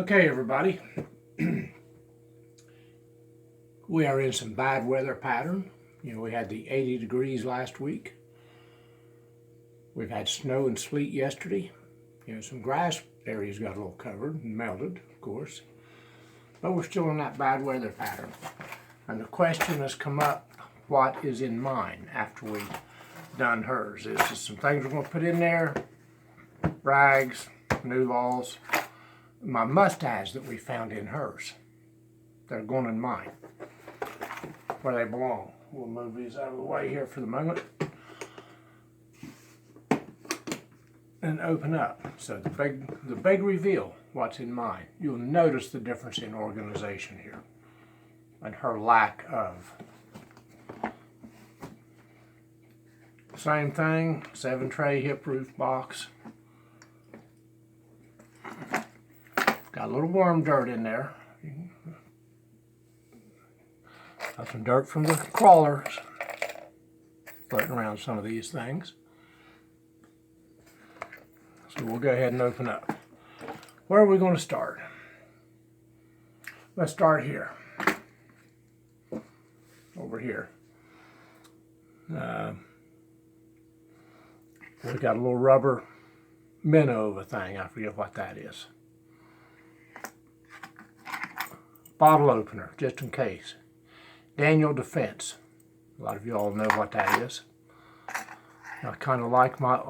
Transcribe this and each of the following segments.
Okay, everybody, we are in some bad weather pattern. We had the 80 degrees last week. We've had snow and sleet yesterday. Some grass areas got a little covered and melted, of course. But we're still in that bad weather pattern. And the question has come up, what is in mine after we've done hers? There's just some things we're going to put in there. Rags, new balls. My mustaches that we found in hers. They're going in mine, where they belong. We'll move these out of the way here for the moment. And open up. So the big reveal, what's in mine. You'll notice the difference in organization here. And her lack of. Same thing, 7-tray hip roof box. Got a little worm dirt in there. Got some dirt from the crawlers floating around some of these things. So we'll go ahead and open up. Where are we going to start? Let's start here. Over here. We got a little rubber minnow of a thing. I forget what that is. Bottle opener, just in case. Daniel Defense. A lot of you all know what that is. I kind of like my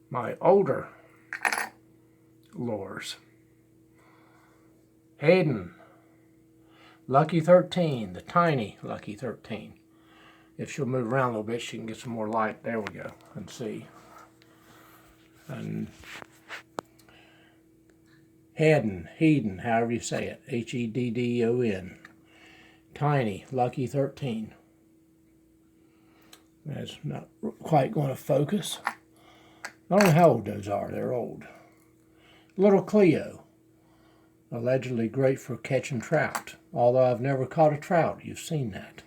my older lures. Hayden. Lucky 13, the tiny Lucky 13. If she'll move around a little bit, she can get some more light. There we go, and see. And Hedon, however you say it, Heddon, tiny, Lucky 13. That's not quite going to focus. I don't know how old those are, they're old. Little Cleo, allegedly great for catching trout, although I've never caught a trout, you've seen that.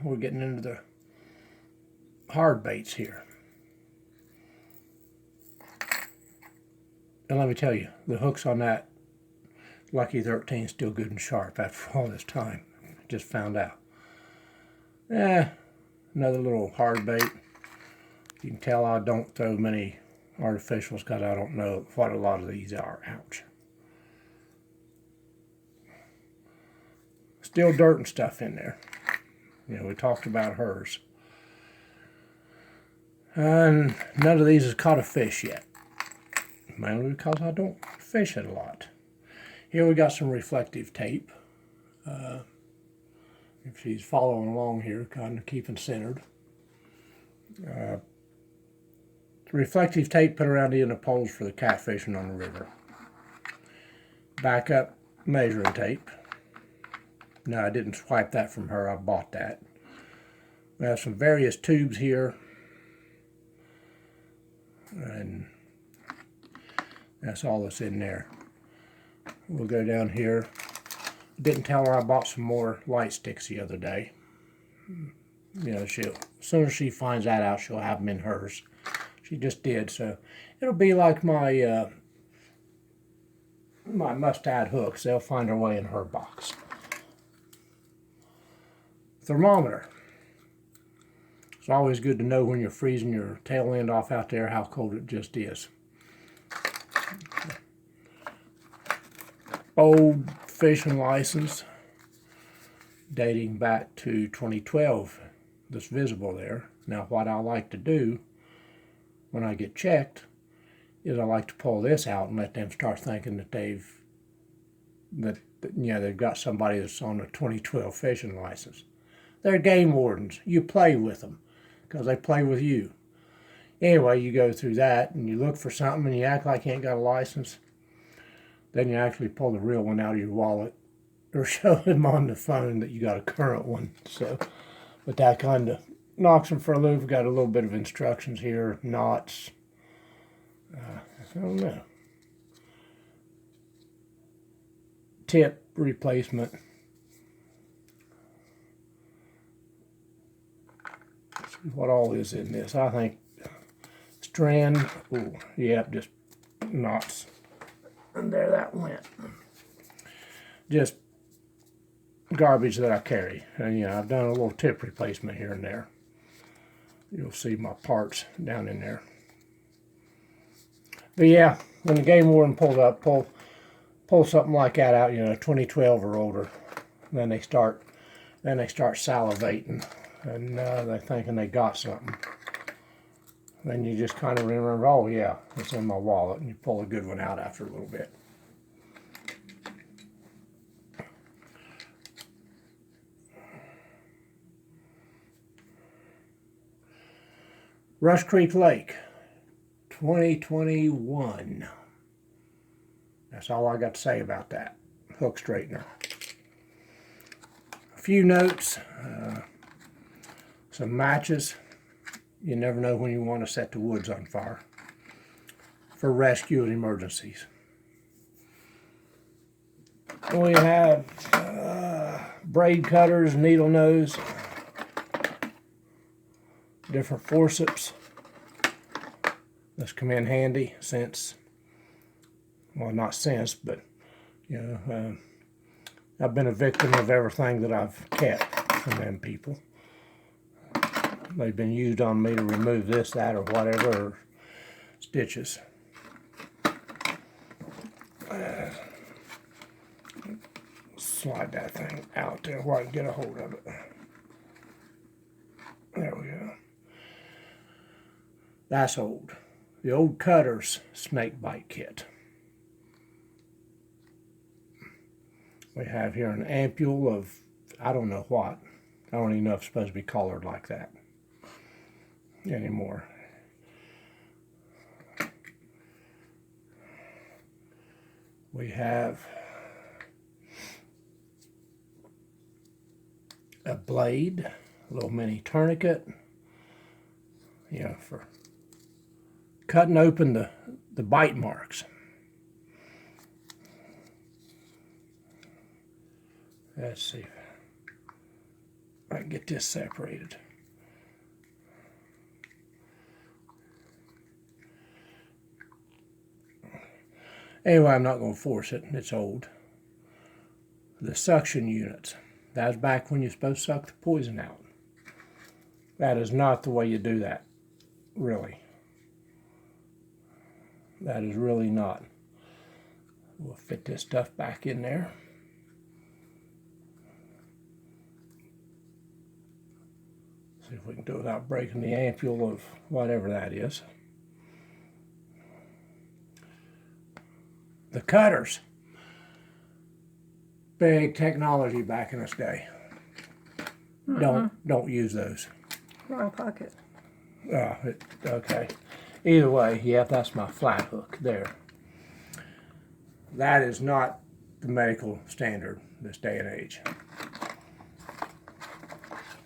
We're getting into the hard baits here. And let me tell you, the hooks on that Lucky 13 is still good and sharp after all this time. Just found out. Another little hard bait. You can tell I don't throw many artificials because I don't know what a lot of these are. Ouch. Still dirt and stuff in there. We talked about hers. And none of these has caught a fish yet. Mainly because I don't fish it a lot. Here we got some reflective tape. If she's following along here, kind of keeping centered. Reflective tape put around the end of poles for the catfishing on the river. Backup measuring tape. No, I didn't swipe that from her. I bought that. We have some various tubes here. And that's all that's in there. We'll go down here. Didn't tell her I bought some more light sticks the other day. As soon as she finds that out, she'll have them in hers. She just did, so it'll be like my my mustad hooks. They'll find their way in her box. Thermometer. It's always good to know when you're freezing your tail end off out there how cold it just is. Old fishing license dating back to 2012 that's visible there. Now what I like to do when I get checked is I like to pull this out and let them start thinking that they've got somebody that's on a 2012 fishing license. They're game wardens. You play with them because they play with you. Anyway, you go through that and you look for something and you act like you ain't got a license. Then you actually pull the real one out of your wallet or show them on the phone that you got a current one. So, but that kind of knocks them for a loop. We've got a little bit of instructions here, knots. I don't know. Tip replacement. What all is in this? I think strand. Ooh, yep, just knots. And there that went. Just garbage that I carry. And yeah, I've done a little tip replacement here and there. You'll see my parts down in there. But yeah, when the game warden pulls up, pull something like that out, 2012 or older, then they start salivating, and they're thinking they got something. Then you just kind of remember, oh yeah, it's in my wallet, and you pull a good one out after a little bit. Rush Creek Lake, 2021. That's all I got to say about that hook straightener. A few notes, some matches. You never know when you want to set the woods on fire for rescue and emergencies. We have braid cutters, needle nose, different forceps. This come in handy since, well, not since, but I've been a victim of everything that I've kept from them people. They've been used on me to remove this, that, or whatever, or stitches. Slide that thing out there where I can get a hold of it. There we go. That's old. The old Cutter's snake bite kit. We have here an ampule of, I don't know what. I don't even know if it's supposed to be colored like that anymore. We have a blade, a little mini tourniquet, for cutting open the bite marks. Let's see if I can get this separated. Anyway, I'm not going to force it. It's old. The suction units. That was back when you're supposed to suck the poison out. That is not the way you do that, really. That is really not. We'll fit this stuff back in there. See if we can do it without breaking the ampule of whatever that is. The cutters. Big technology back in this day. Don't use those. Wrong pocket. Okay. Either way, yeah, that's my flat hook there. That is not the medical standard this day and age.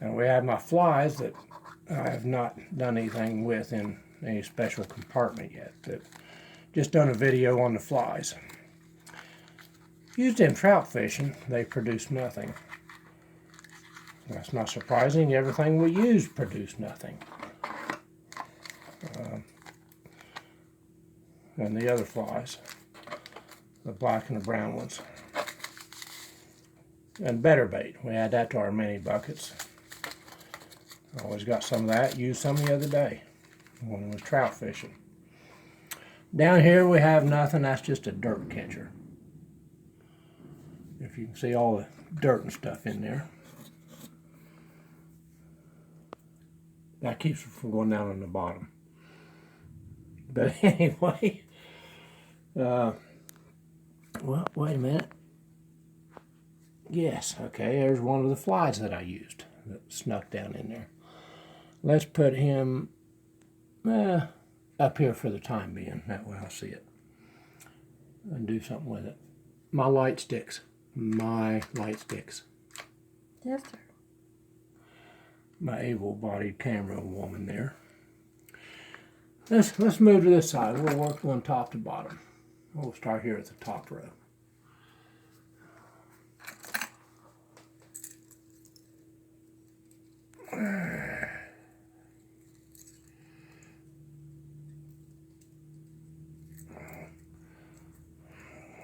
And we have my flies that I have not done anything with in any special compartment yet. But just done a video on the flies. Used in trout fishing, they produce nothing. That's not surprising. Everything we use produced nothing. And the other flies, the black and the brown ones. And better bait. We add that to our mini buckets. Always got some of that. Used some the other day when I was trout fishing. Down here we have nothing. That's just a dirt catcher. If you can see all the dirt and stuff in there. That keeps it from going down on the bottom. But anyway, well, wait a minute. Yes, okay, there's one of the flies that I used that snuck down in there. Let's put him up here for the time being. That way I'll see it. And do something with it. My light sticks. Yes, sir. My able-bodied camera woman there. Let's move to this side. We'll work one top to bottom. We'll start here at the top row.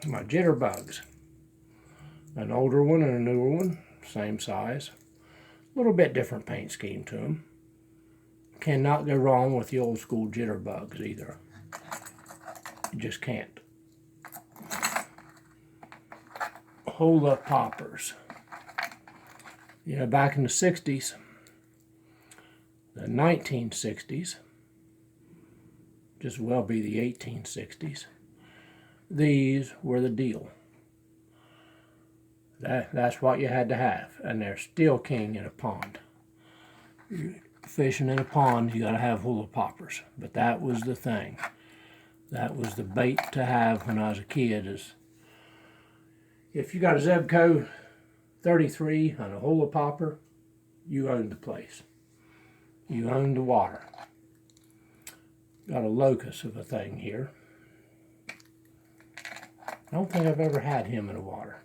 my jitterbugs. An older one and a newer one, same size. A little bit different paint scheme to them. Cannot go wrong with the old school jitterbugs either. You just can't. Hula poppers. You know, back in the 60s, the 1960s, just well be the 1860s, these were the deal. That's what you had to have, and they're still king in a pond. Fishing in a pond, you gotta have hula poppers, but that was the thing. That was the bait to have when I was a kid. Is if you got a Zebco 33 and a hula popper, you owned the place. You owned the water. Got a locust of a thing here. I don't think I've ever had him in the water.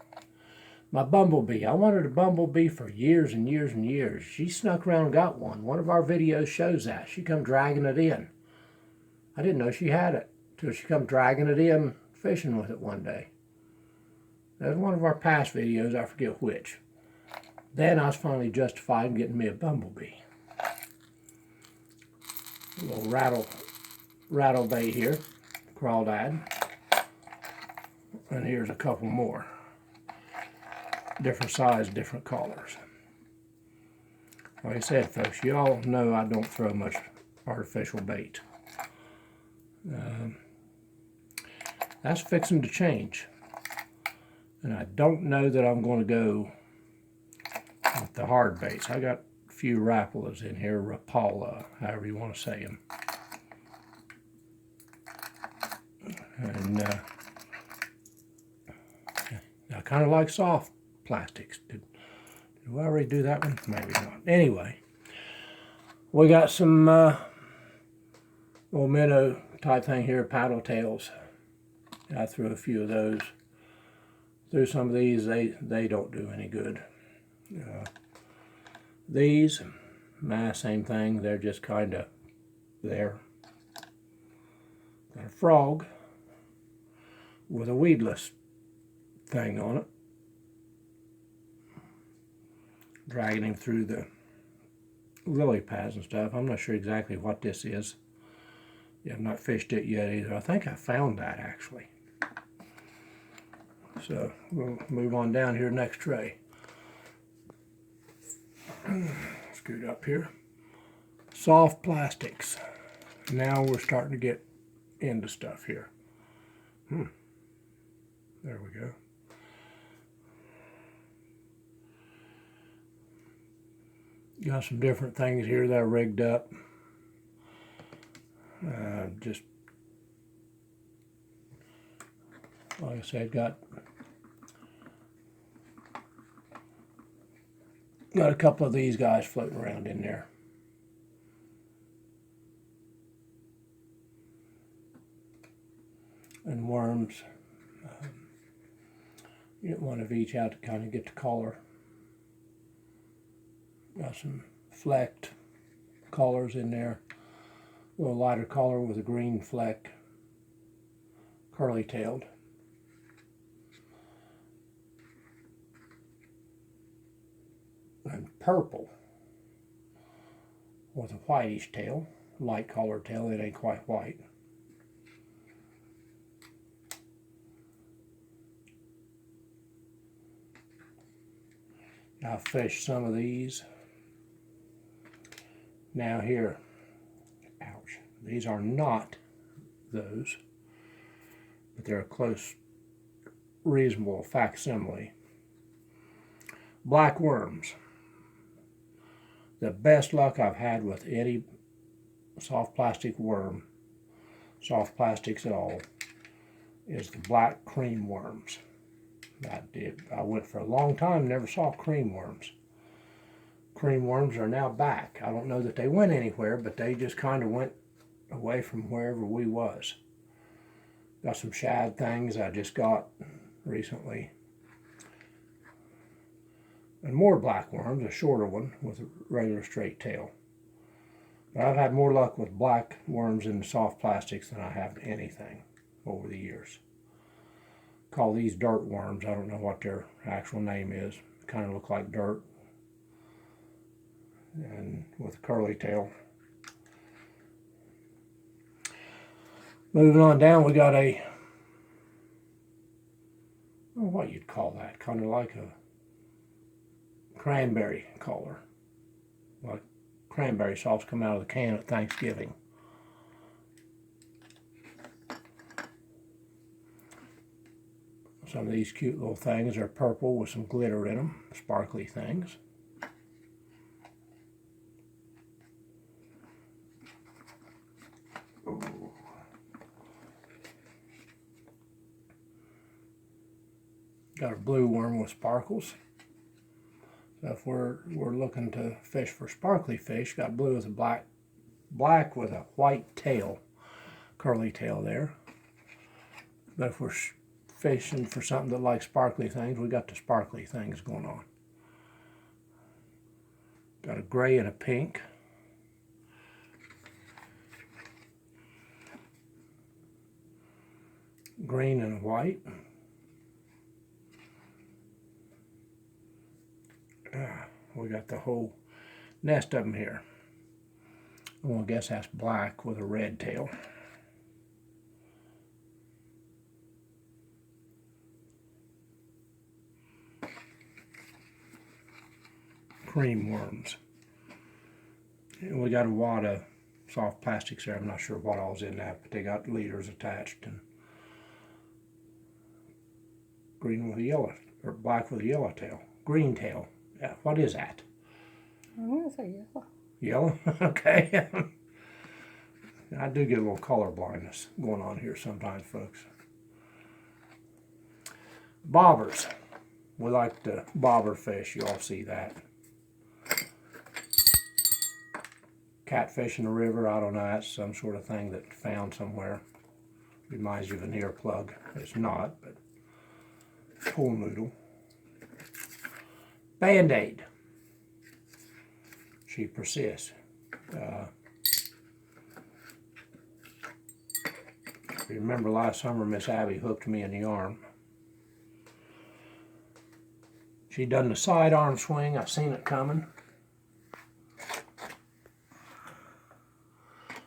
My bumblebee. I wanted a bumblebee for years and years and years. She snuck around and got one. One of our videos shows that. She come dragging it in. I didn't know she had it till she come dragging it in fishing with it one day. That was one of our past videos. I forget which. Then I was finally justified in getting me a bumblebee. A little rattle bait here. Crawdad. And here's a couple more. Different size, different colors. Like I said, folks, you all know I don't throw much artificial bait. That's fixing to change. And I don't know that I'm going to go with the hard baits. I got a few Rapalas in here, Rapala, however you want to say them. And I kind of like soft plastics. Did I already do that one? Maybe not. Anyway, we got some little minnow type thing here, paddle tails. I threw a few of those. Threw some of these. They don't do any good. These, same thing. They're just kind of there. Got a frog with a weedless thing on it. Dragging him through the lily pads and stuff. I'm not sure exactly what this is. Yeah, I've not fished it yet either. I think I found that actually. So we'll move on down here next tray. Scoot up here. Soft plastics. Now we're starting to get into stuff here. There we go. Got some different things here that are rigged up. Just like I said, got a couple of these guys floating around in there. And worms. You get one of each out to kind of get the color. Got some flecked colors in there. A little lighter color with a green fleck. Curly-tailed. And purple with a whitish tail. Light colored tail. It ain't quite white. I've fished some of these. Now here, ouch, these are not those, but they're a close, reasonable facsimile. Black worms. The best luck I've had with any soft plastic worm, soft plastics at all, is the black cream worms. I went for a long time, never saw cream worms. Cream worms are now back. I don't know that they went anywhere, but they just kind of went away from wherever we was. Got some shad things I just got recently. And more black worms, a shorter one with a regular straight tail. But I've had more luck with black worms in the soft plastics than I have anything over the years. call these dirt worms. I don't know what their actual name is. Kind of look like dirt. And with a curly tail. Moving on down, we got a, I don't know what you'd call that, kind of like a cranberry color. Like cranberry sauce come out of the can at Thanksgiving. Some of these cute little things are purple with some glitter in them, sparkly things. Got a blue worm with sparkles. So if we're looking to fish for sparkly fish, got blue with a black with a white tail, curly tail there. But if we're fishing for something that likes sparkly things, we got the sparkly things going on. Got a gray and a pink. Green and white. We got the whole nest of them here. Well, I guess that's black with a red tail. Cream worms. And we got a wad of soft plastics there. I'm not sure what all's in that, but they got leaders attached. And green with a yellow, or black with a yellow tail. Green tail. Yeah, what is that? I want to say yellow. Yellow? Okay. I do get a little color blindness going on here sometimes, folks. Bobbers. We like the bobber fish. You all see that. Catfish in the river, I don't know. That's some sort of thing that found somewhere. Reminds you of an earplug. It's not, but pool noodle. Band-Aid. She persists. Remember last summer Miss Abby hooked me in the arm. She done the side arm swing. I seen it coming.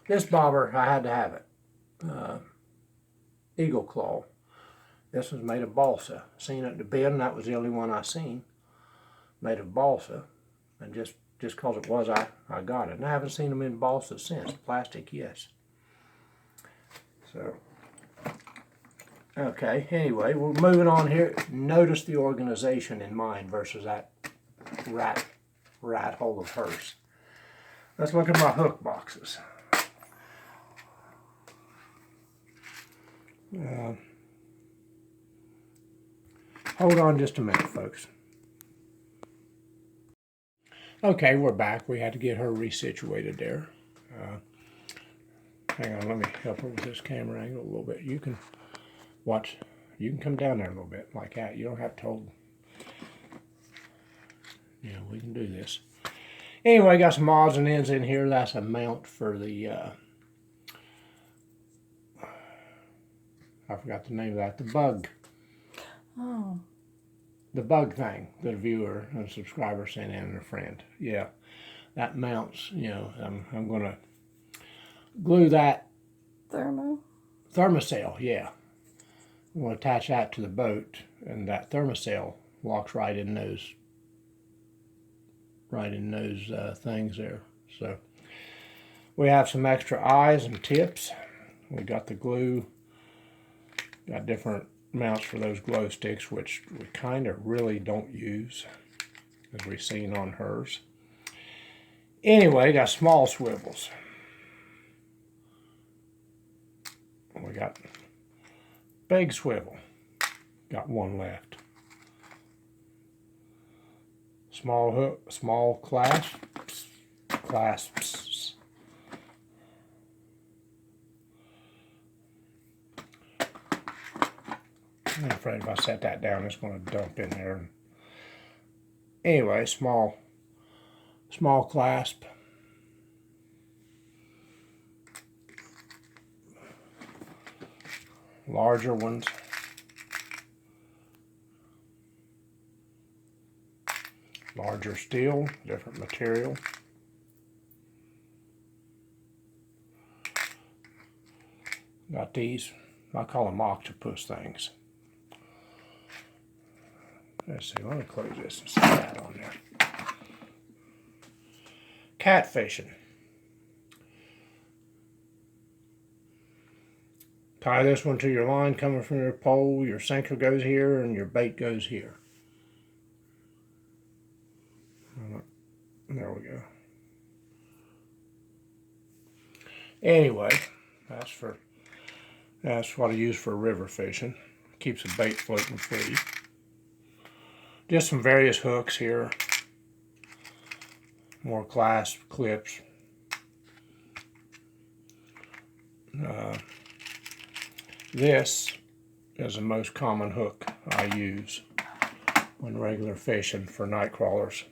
This bobber, I had to have it. Eagle claw. This was made of balsa. Seen it at the bin. That was the only one I seen. Made of balsa. And just because it was, I got it. And I haven't seen them in balsa since. Plastic, yes. So, okay. Anyway, we're moving on here. Notice the organization in mine versus that rat hole of hers. Let's look at my hook boxes. Hold on just a minute, folks. Okay, we're back. We had to get her resituated there. Hang on, let me help her with this camera angle a little bit. You can watch. You can come down there a little bit like that. You don't have to hold. Yeah, we can do this. Anyway, got some odds and ends in here. That's a mount for the, I forgot the name of that, the bug. Oh. The bug thing that a viewer and a subscriber sent in and a friend. Yeah, that mounts, you know, I'm going to glue that. Thermocell, yeah. I'm going to attach that to the boat, and that thermocell locks right in those things there. So we have some extra eyes and tips. We got the glue. Got different mounts for those glow sticks, which we kind of really don't use, as we've seen on hers. Anyway, got small swivels. We got big swivel. Got one left. Small hook, small clasps. I'm afraid if I set that down, it's going to dump in there. Anyway, small clasp. Larger ones. larger steel, different material. Got these, I call them octopus things. Let's see, let me close this and see that on there. Catfishing. Tie this one to your line coming from your pole, your sinker goes here and your bait goes here. There we go. Anyway, that's what I use for river fishing. Keeps the bait floating free. Just some various hooks here. More clasp clips. This is the most common hook I use when regular fishing for night crawlers.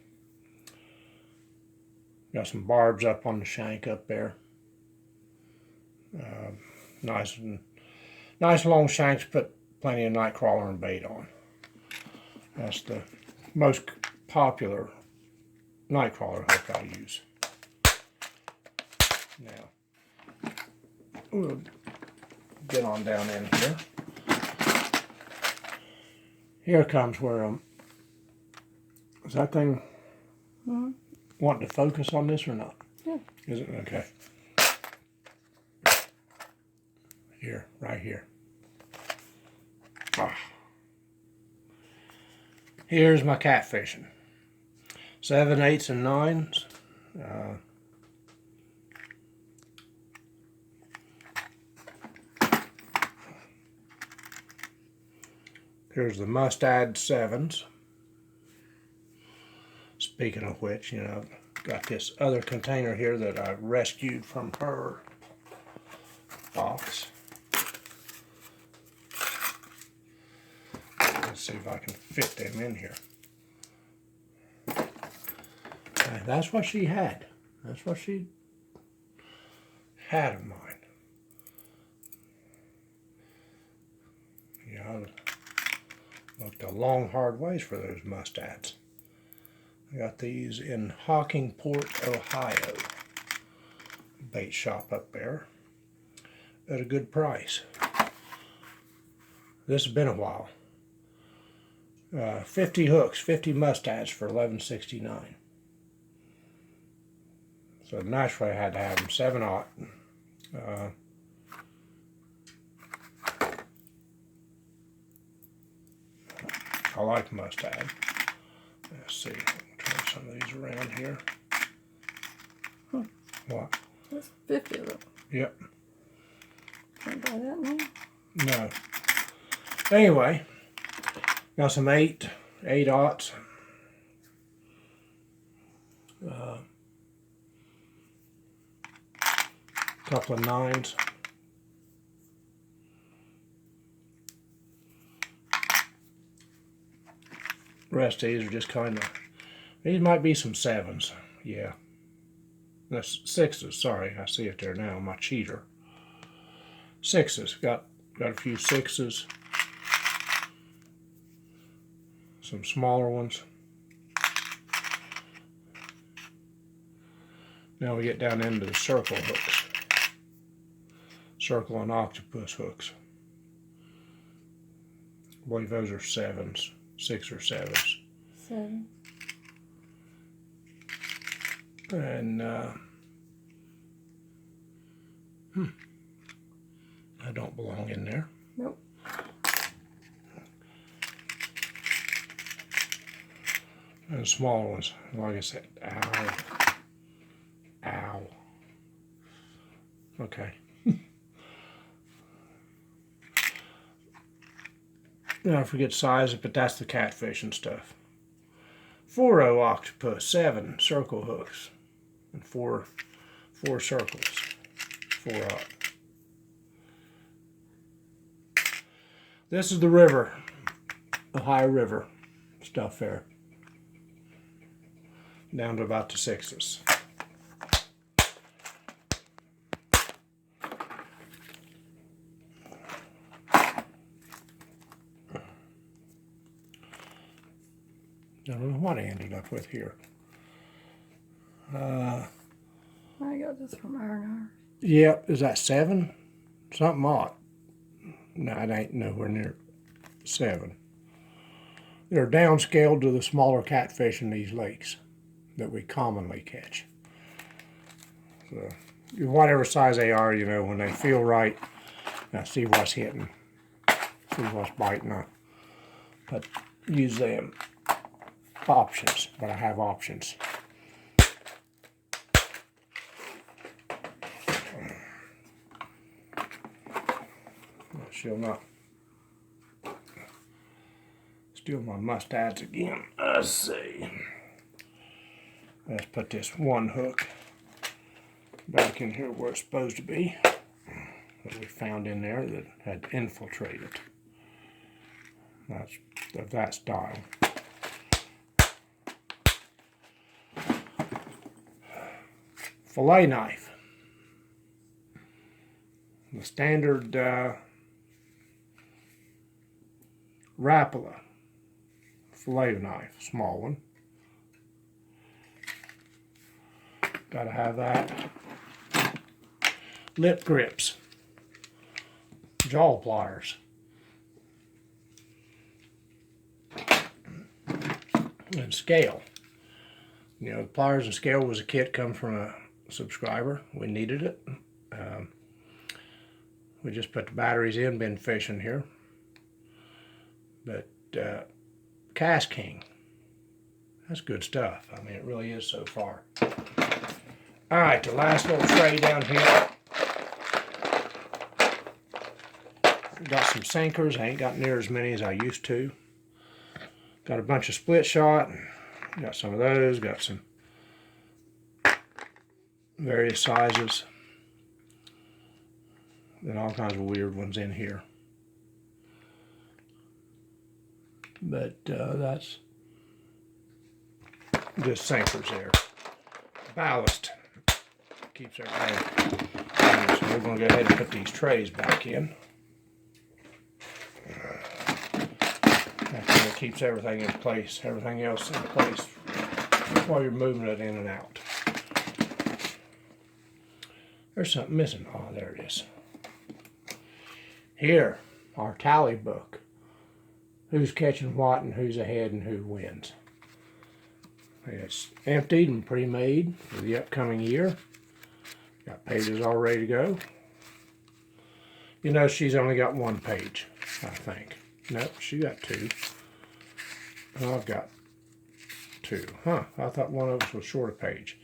Got some barbs up on the shank up there. Nice long shanks, put plenty of night crawler and bait on. That's the most popular night crawler hook I use. Now, we'll get on down in here. Here comes where is that thing wanting to focus on this or not? Yeah. Is it? Okay. Here, right here. Here's my catfishing. 7, 8s, and 9s. Here's the mustad 7s. Speaking of which, you know, I've got this other container here that I rescued from her box. Let's see if I can fit them in here. Okay, that's what she had. That's what she had of mine. Yeah, I looked a long, hard ways for those mustads. I got these in Hockingport, Ohio. Bait shop up there at a good price. This has been a while. 50 hooks, 50 mustads for $11.69. So naturally I had to have them 7/0. I like mustad. Let's see, turn some of these around here. What? That's 50 of them. Yep. Can't buy that now. No. Anyway, got some 8/0. Couple of 9s. The rest of these are just kind of, these might be some 7s. Yeah. That's 6s, sorry, I see it there now, my cheater. 6s, got a few 6s. Some smaller ones. Now we get down into the circle hooks. Circle and octopus hooks. I believe those are 7s, 6 or 7s. 7. And I don't belong in there. Nope. And the small ones, like I said, ow. Ow. Okay. Now I forget size, but that's the catfish and stuff. 4/0 octopus, 7 circle hooks, and four circles. 4/0. This is the river, Ohio River stuff there. Down to about the 6s. I don't know what I ended up with here. I got this from Iron. Yep, is that 7? Something odd. No, it ain't nowhere near 7. They're downscaled to the smaller catfish in these lakes that we commonly catch. So, whatever size they are, when they feel right, I see what's hitting, see what's biting. But use them options, but I have options. She'll not steal my mustache again. Let's see. Let's put this one hook back in here where it's supposed to be, that we found in there that had infiltrated. That's of that style. Fillet knife. The standard Rapala fillet knife, small one. Gotta have that. Lip grips, jaw pliers, and scale. The pliers and scale was a kit come from a subscriber. We needed it. We just put the batteries in, been fishing here. But Cast King, that's good stuff. I mean, it really is so far. All right, the last little tray down here. Got some sinkers. I ain't got near as many as I used to. Got a bunch of split shot. Got some of those. Got some various sizes. And all kinds of weird ones in here. But that's just sinkers there. Ballast keeps everything. So we're going to go ahead and put these trays back in. That keeps everything in place, everything else in place while you're moving it in and out. There's something missing. Oh, there it is. Here, our tally book. Who's catching what and who's ahead and who wins. It's emptied and pre-made for the upcoming year. Got pages all ready to go. She's only got one page, I think. Nope, she got 2. Oh, I've got 2. Huh, I thought one of us was short a page.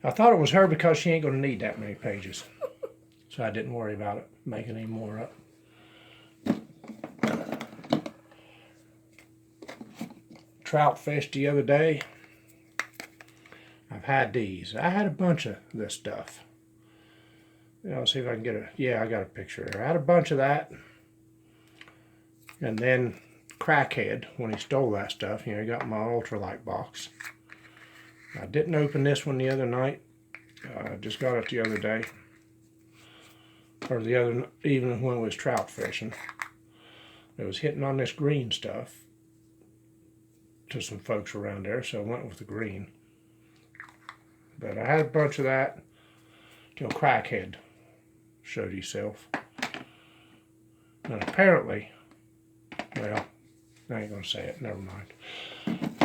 I thought it was her because she ain't going to need that many pages. So I didn't worry about it, making any more up. Trout fished the other day. I've had these. I had a bunch of this stuff. Let's see if I can get I got a picture there. I had a bunch of that. And then Crackhead, when he stole that stuff, he got my ultralight box. I didn't open this one the other night. I just got it the other day. Or the other evening when it was trout fishing. It was hitting on this green stuff to some folks around there, so I went with the green. But I had a bunch of that till Crackhead showed himself. And apparently, well, I ain't gonna say it, never mind.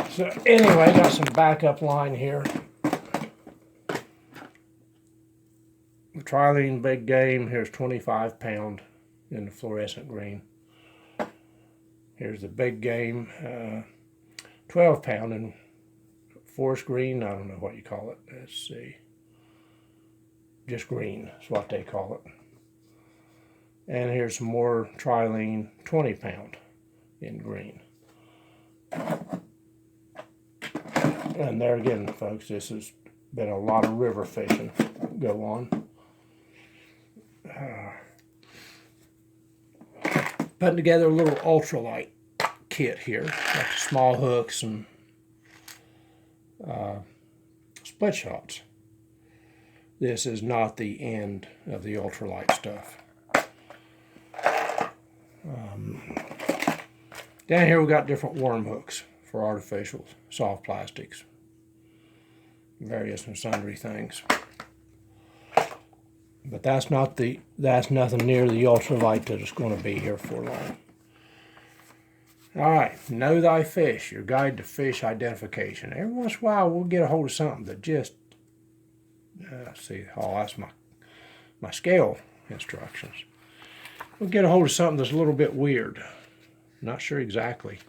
So anyway, got some backup line here. The Trilene Big Game, here's 25 pound in the fluorescent green. Here's the Big Game, 12 pound in forest green. I don't know what you call it. Let's see. Just green is what they call it. And here's some more Trilene 20 pound in green. And there again, folks, this has been a lot of river fishing go on. Putting together a little ultralight kit here. Got the small hooks and split shots. This is not the end of the ultralight stuff. Down here we got different worm hooks for artificial soft plastics, various and sundry things. But that's nothing near the ultralight that is going to be here for long. All right, know thy fish, your guide to fish identification. Every once in a while, we'll get a hold of something that just, that's my scale instructions. We'll get a hold of something that's a little bit weird. Not sure exactly.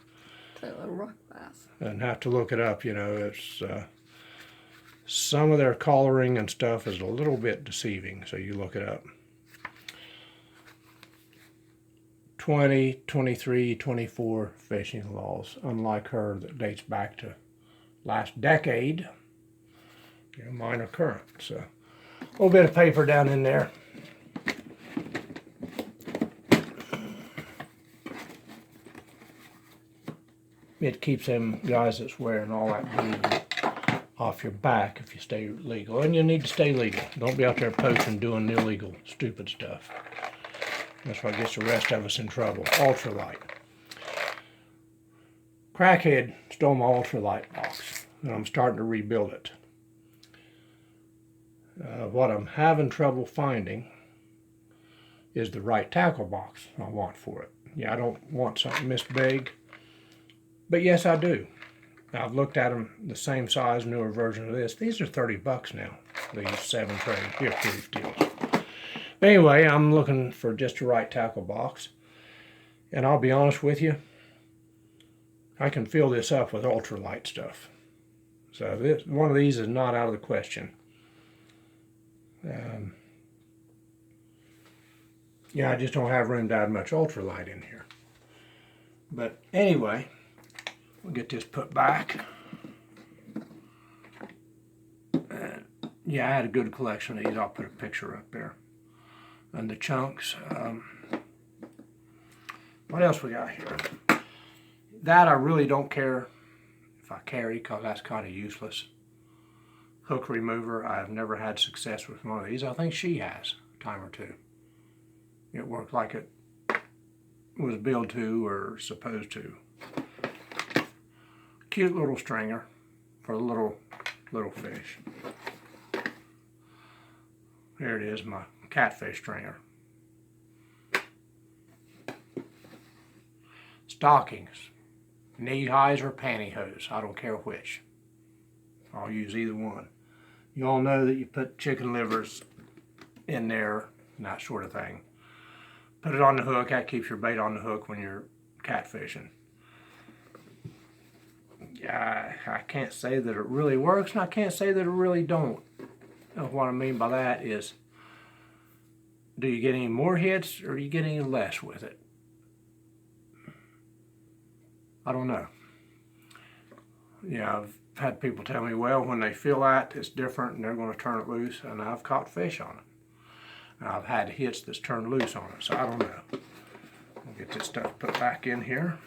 It's like a little rock bass. And have to look it up, it's, some of their coloring and stuff is a little bit deceiving, so you look it up. 20, 23, 24 fishing laws, unlike her that dates back to last decade. Mine are current, so a little bit of paper down in there. It keeps them guys that's wearing all that glue off your back if you stay legal. And you need to stay legal. Don't be out there poaching, doing illegal, stupid stuff. That's what gets the rest of us in trouble. Ultralight. Crackhead stole my ultralight box, and I'm starting to rebuild it. What I'm having trouble finding is the right tackle box I want for it. Yeah, I don't want something this big, but yes, I do. I've looked at them the same size, newer version of this. These are $30 now. These 7 tray here proof deals. But anyway, I'm looking for just the right tackle box. And I'll be honest with you, I can fill this up with ultralight stuff. So one of these is not out of the question. I just don't have room to add much ultralight in here. But anyway, we'll get this put back. Yeah, I had a good collection of these. I'll put a picture up there. And the chunks. What else we got here? That I really don't care if I carry, because that's kind of useless. Hook remover. I have never had success with one of these. I think she has a time or two. It worked like it was billed to or supposed to. Cute little stringer for little fish. Here it is, my catfish stringer. Stockings, knee highs or pantyhose, I don't care which. I'll use either one. You all know that you put chicken livers in there and that sort of thing. Put it on the hook, that keeps your bait on the hook when you're catfishing. Yeah, I can't say that it really works, and I can't say that it really don't. And what I mean by that is, do you get any more hits or do you get any less with it? I don't know. I've had people tell me, well, when they feel that, it's different and they're going to turn it loose, and I've caught fish on it. And I've had hits that's turned loose on it, so I don't know. I'll get this stuff put back in here.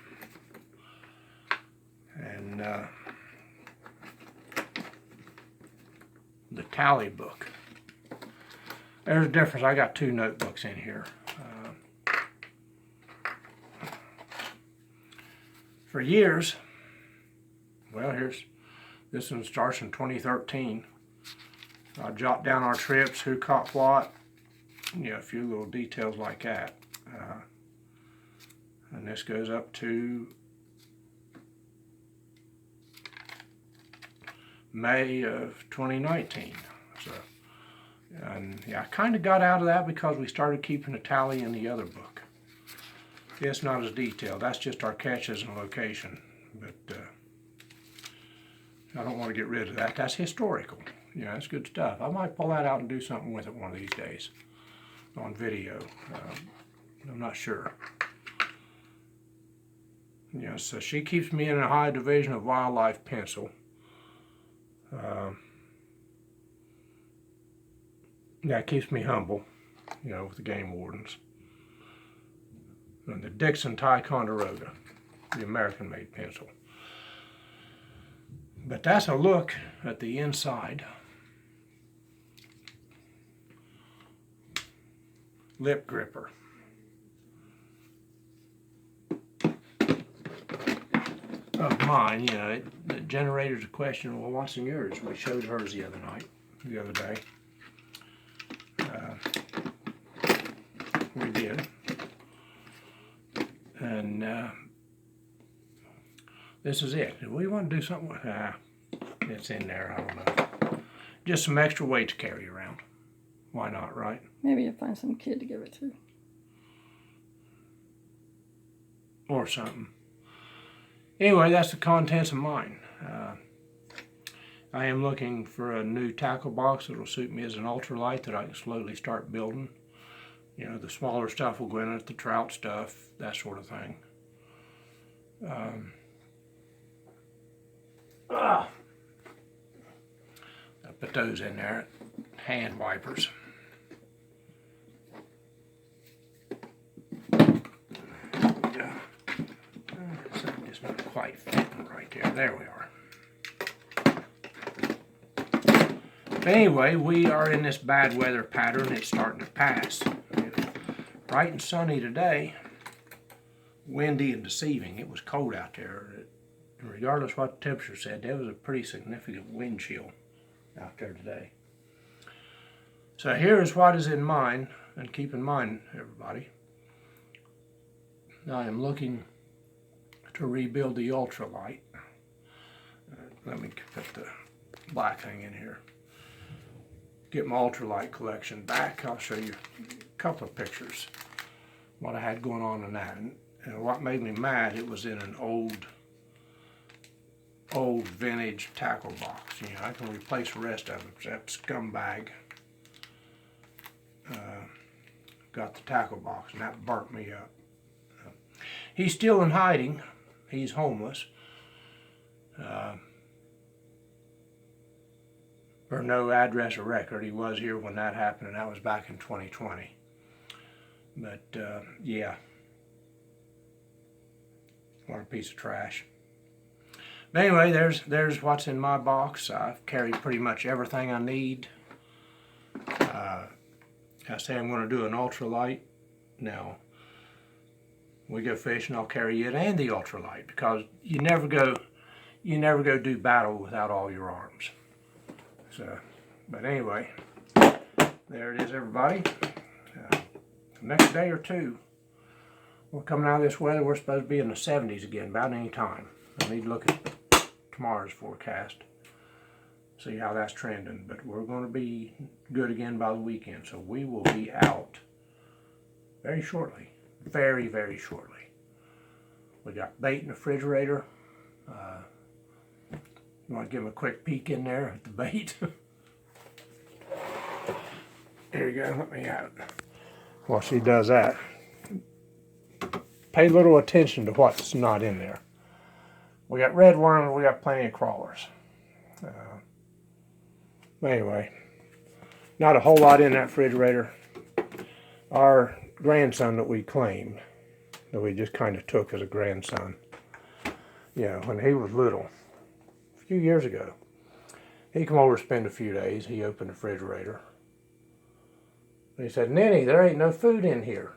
And the tally book. There's a difference. I got 2 notebooks in here. For years, well, this one starts in 2013. I jot down our trips, who caught what, a few little details like that. And this goes up to May of 2019. So, and I kind of got out of that because we started keeping a tally in the other book. It's not as detailed. That's just our catches and location. But I don't want to get rid of that. That's historical. That's good stuff. I might pull that out and do something with it one of these days on video. I'm not sure. So she keeps me in a high division of wildlife pencil. It keeps me humble, with the game wardens. And the Dixon Ticonderoga, the American-made pencil. But that's a look at the inside. Lip gripper. Of mine, you know, it generated a question, well, what's in yours? We showed hers the other day. We did. And this is it. Do we want to do something with it's in there, I don't know. Just some extra weight to carry around. Why not, right? Maybe you'll find some kid to give it to. Or something. Anyway, that's the contents of mine. I am looking for a new tackle box that will suit me as an ultralight that I can slowly start building. You know, the smaller stuff will go in it, the trout stuff, that sort of thing. I put those in there, hand wipers. Something just not quite fitting right there. There we are. But anyway, we are in this bad weather pattern. It's starting to pass. Bright and sunny today, windy and deceiving. It was cold out there. Regardless of what the temperature said, there was a pretty significant wind chill out there today. So here is what is in mind, and keep in mind, everybody, I am looking to rebuild the ultralight. Let me put the black thing in here. Get my ultralight collection back. I'll show you a couple of pictures what I had going on in that. And what made me mad, it was in an old vintage tackle box. You know, I can replace the rest of it. That scumbag got the tackle box, and that burnt me up. He's still in hiding. He's homeless. Or no address or record. He was here when that happened, and that was back in 2020. But yeah, what a piece of trash. But anyway, there's what's in my box. I've carried pretty much everything I need. I say I'm going to do an ultralight. Now, we go fishing, I'll carry it and the ultralight, because you never go do battle without all your arms. So, but anyway, there it is, everybody. The next day or two, we're coming out of this weather. We're supposed to be in the 70s again, about any time. I need to look at tomorrow's forecast, see how that's trending. But we're going to be good again by the weekend, so we will be out very shortly, very, very shortly. We got bait in the refrigerator. You want to give them a quick peek in there at the bait? Here you go, let me out. While she does that, pay little attention to what's not in there. We got red worms, we got plenty of crawlers. Anyway, not a whole lot in that refrigerator. Our grandson that we claimed, that we just kind of took as a grandson, when he was little, a few years ago, he come over to spend a few days. He opened the refrigerator. And he said, "Nenny, there ain't no food in here."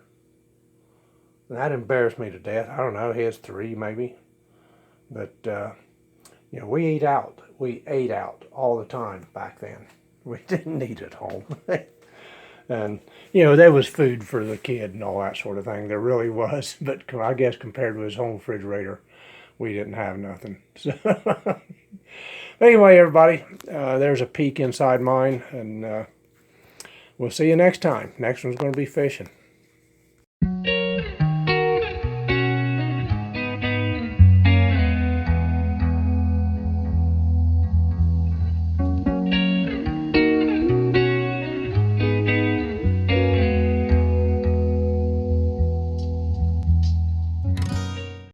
And that embarrassed me to death. I don't know, he has 3 maybe. But, we ate out. We ate out all the time back then. We didn't eat at home. And, there was food for the kid and all that sort of thing. There really was. But I guess compared to his home refrigerator, we didn't have nothing. So anyway, everybody, there's a peek inside mine. And we'll see you next time. Next one's going to be fishing.